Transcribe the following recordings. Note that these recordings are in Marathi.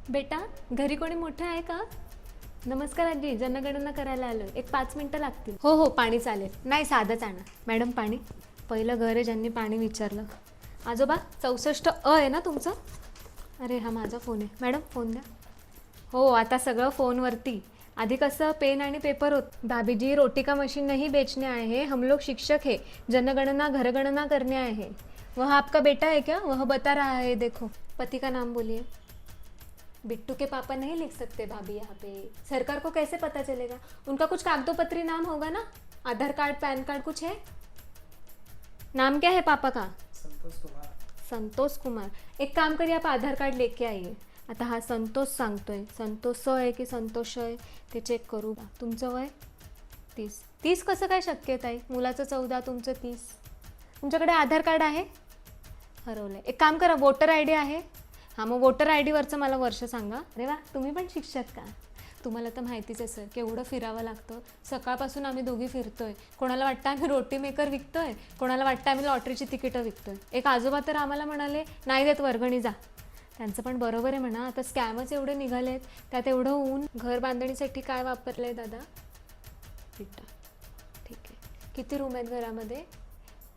बेटा घरी कोणी मोठं आहे का? नमस्कार आजी, जनगणना करायला आलो. एक 5 मिनिटं लागतील. हो हो, पाणी चालेल. नाही, साधंच आणा. मॅडम पाणी. पहिलं घर आहे ज्यांनी पाणी विचारलं. आजोबा 64 आहे ना तुमचं? अरे हा माझा फोन आहे. मॅडम फोन द्या. हो, आता सगळं फोनवरती. आधी कसं पेन आणि पेपर होत. भाभीजी रोटी का मशीन नहीं बेचने आए हैं, हम लोग शिक्षक है. जनगणना घरगणना करने आए हैं. वह आपका बेटा है क्या? वह बता रहा है, देखो. पति का नाम बोलिए. बिट्टू के पापा नहीं लिख सकते भाभी यहाँ पे. सरकार को कैसे पता चलेगा? उनका कुछ कागदोपत्री नाम होगा ना, आधार कार्ड पैन कार्ड कुछ है. नाम क्या है पापा का? संतोष कुमार. संतोष कुमार. एक काम करिए, आप आधार कार्ड लेके आइए. आता हा संतोष सांगतोय. संतोष आहे की संतोष आहे ते चेक करू. तुमचं वय 30. कसं काय शक्य आहे ताई? मुलाचं 14, तुमचं 30. तुमच्याकडे आधार कार्ड आहे? हरवलंय. एक काम करा, वोटर आय डी आहे? हां, मग वोटर आय डीवरचं मला वर्ष सांगा. अरे वा, तुम्ही पण शिक्षक का? तुम्हाला तर माहितीच आहे सर, केवढं फिरावं लागतं. सकाळपासून आम्ही दोघी फिरतोय. कोणाला वाटतं आम्ही रोटी मेकर विकतोय, कोणाला वाटतं आम्ही लॉटरीची तिकीटं विकतोय. एक आजोबा तर आम्हाला म्हणाले, नाही देत वर्गणी, जा. त्यांचं पण बरोबर आहे म्हणा. आता स्कॅमच एवढे निघालेत, त्यात एवढं ऊन. घर बांधणीसाठी काय वापरलं आहे दादा? विटा. ठीक आहे. किती रूम आहेत घरामध्ये?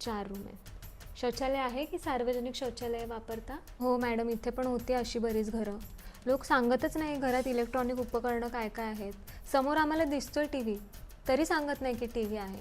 4 रूम आहेत. शौचालय आहे की सार्वजनिक शौचालय वापरता? हो मॅडम, इथे पण होती अशी बरीच घरं. लोक सांगतच नाही घरात इलेक्ट्रॉनिक उपकरणं काय काय आहेत. समोर आम्हाला दिसतोय टी व्ही, तरी सांगत नाही की टी व्ही आहे.